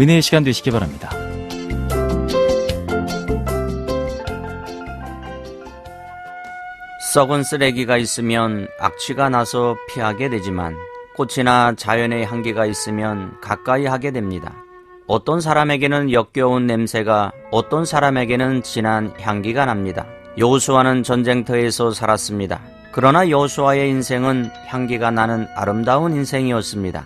은혜의 시간 되시기 바랍니다. 썩은 쓰레기가 있으면 악취가 나서 피하게 되지만 꽃이나 자연의 향기가 있으면 가까이 하게 됩니다. 어떤 사람에게는 역겨운 냄새가, 어떤 사람에게는 진한 향기가 납니다. 여호수아는 전쟁터에서 살았습니다. 그러나 여호수아의 인생은 향기가 나는 아름다운 인생이었습니다.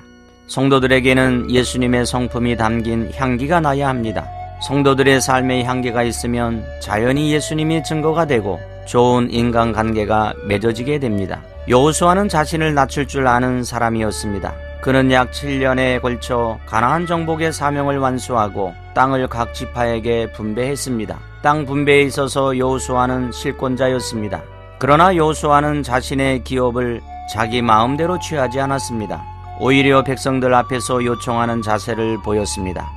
성도들에게는 예수님의 성품이 담긴 향기가 나야 합니다. 성도들의 삶의 향기가 있으면 자연히 예수님이 증거가 되고 좋은 인간관계가 맺어지게 됩니다. 여호수아는 자신을 낮출 줄 아는 사람이었습니다. 그는 약 7년에 걸쳐 가나안 정복의 사명을 완수하고 땅을 각 지파에게 분배했습니다. 땅 분배에 있어서 여호수아는 실권자였습니다. 그러나 여호수아는 자신의 기업을 자기 마음대로 취하지 않았습니다. 오히려 백성들 앞에서 요청하는 자세를 보였습니다.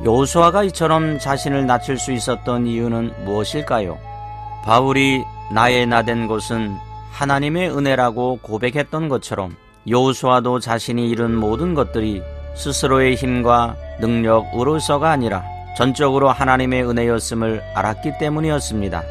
여호수아가 이처럼 자신을 낮출 수 있었던 이유는 무엇일까요? 바울이 나의 나된 것은 하나님의 은혜라고 고백했던 것처럼 여호수아도 자신이 이룬 모든 것들이 스스로의 힘과 능력으로서가 아니라 전적으로 하나님의 은혜였음을 알았기 때문이었습니다.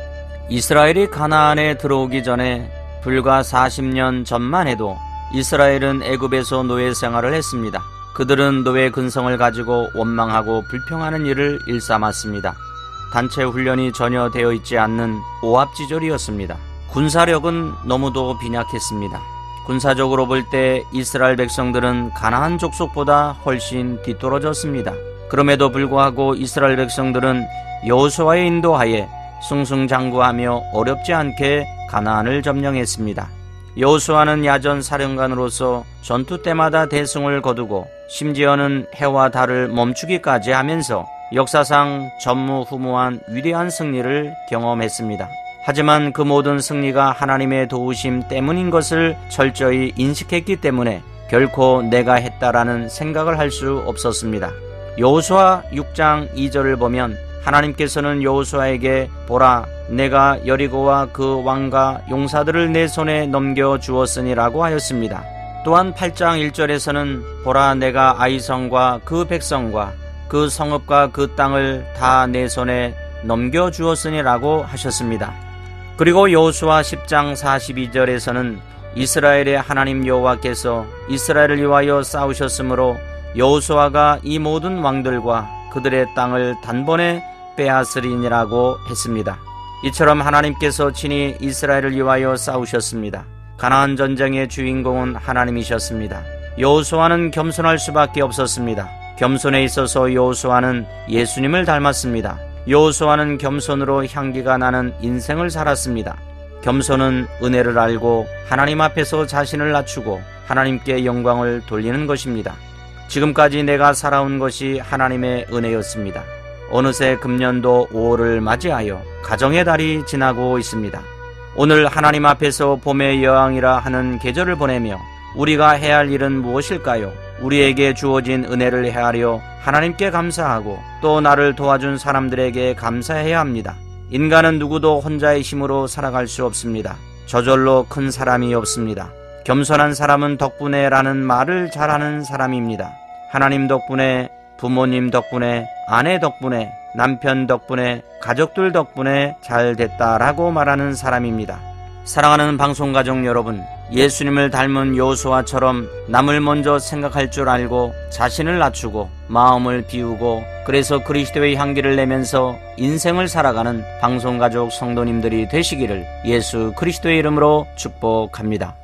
이스라엘이 가나안에 들어오기 전에 불과 40년 전만 해도 이스라엘은 애굽에서 노예 생활을 했습니다. 그들은 노예 근성을 가지고 원망하고 불평하는 일을 일삼았습니다. 단체 훈련이 전혀 되어 있지 않는 오합지졸이었습니다. 군사력은 너무도 빈약했습니다. 군사적으로 볼 때 이스라엘 백성들은 가나안 족속보다 훨씬 뒤떨어졌습니다. 그럼에도 불구하고 이스라엘 백성들은 여호수아의 인도하에 승승장구하며 어렵지 않게 가나안을 점령했습니다. 여호수아는 야전 사령관으로서 전투 때마다 대승을 거두고 심지어는 해와 달을 멈추기까지 하면서 역사상 전무후무한 위대한 승리를 경험했습니다. 하지만 그 모든 승리가 하나님의 도우심 때문인 것을 철저히 인식했기 때문에 결코 내가 했다라는 생각을 할 수 없었습니다. 여호수아 6장 2절을 보면 하나님께서는 여호수아에게 보라 내가 여리고와 그 왕과 용사들을 내 손에 넘겨 주었으니라고 하였습니다. 또한 8장 1절에서는 보라 내가 아이성과 그 백성과 그 성읍과 그 땅을 다 내 손에 넘겨 주었으니라고 하셨습니다. 그리고 여호수아 10장 42절에서는 이스라엘의 하나님 여호와께서 이스라엘을 위하여 싸우셨으므로 여호수아가 이 모든 왕들과 그들의 땅을 단번에 빼앗으리니라고 했습니다. 이처럼 하나님께서 친히 이스라엘을 위하여 싸우셨습니다. 가나안 전쟁의 주인공은 하나님이셨습니다. 여호수아는 겸손할 수밖에 없었습니다. 겸손에 있어서 여호수아는 예수님을 닮았습니다. 여호수아는 겸손으로 향기가 나는 인생을 살았습니다. 겸손은 은혜를 알고 하나님 앞에서 자신을 낮추고 하나님께 영광을 돌리는 것입니다. 지금까지 내가 살아온 것이 하나님의 은혜였습니다. 어느새 금년도 5월을 맞이하여 가정의 달이 지나고 있습니다. 오늘 하나님 앞에서 봄의 여왕이라 하는 계절을 보내며 우리가 해야 할 일은 무엇일까요? 우리에게 주어진 은혜를 헤아려 하나님께 감사하고 또 나를 도와준 사람들에게 감사해야 합니다. 인간은 누구도 혼자의 힘으로 살아갈 수 없습니다. 저절로 큰 사람이 없습니다. 겸손한 사람은 덕분에 라는 말을 잘하는 사람입니다. 하나님 덕분에, 부모님 덕분에, 아내 덕분에, 남편 덕분에, 가족들 덕분에 잘 됐다라고 말하는 사람입니다. 사랑하는 방송가족 여러분, 예수님을 닮은 여호수아처럼 남을 먼저 생각할 줄 알고 자신을 낮추고 마음을 비우고 그래서 그리스도의 향기를 내면서 인생을 살아가는 방송가족 성도님들이 되시기를 예수 그리스도의 이름으로 축복합니다.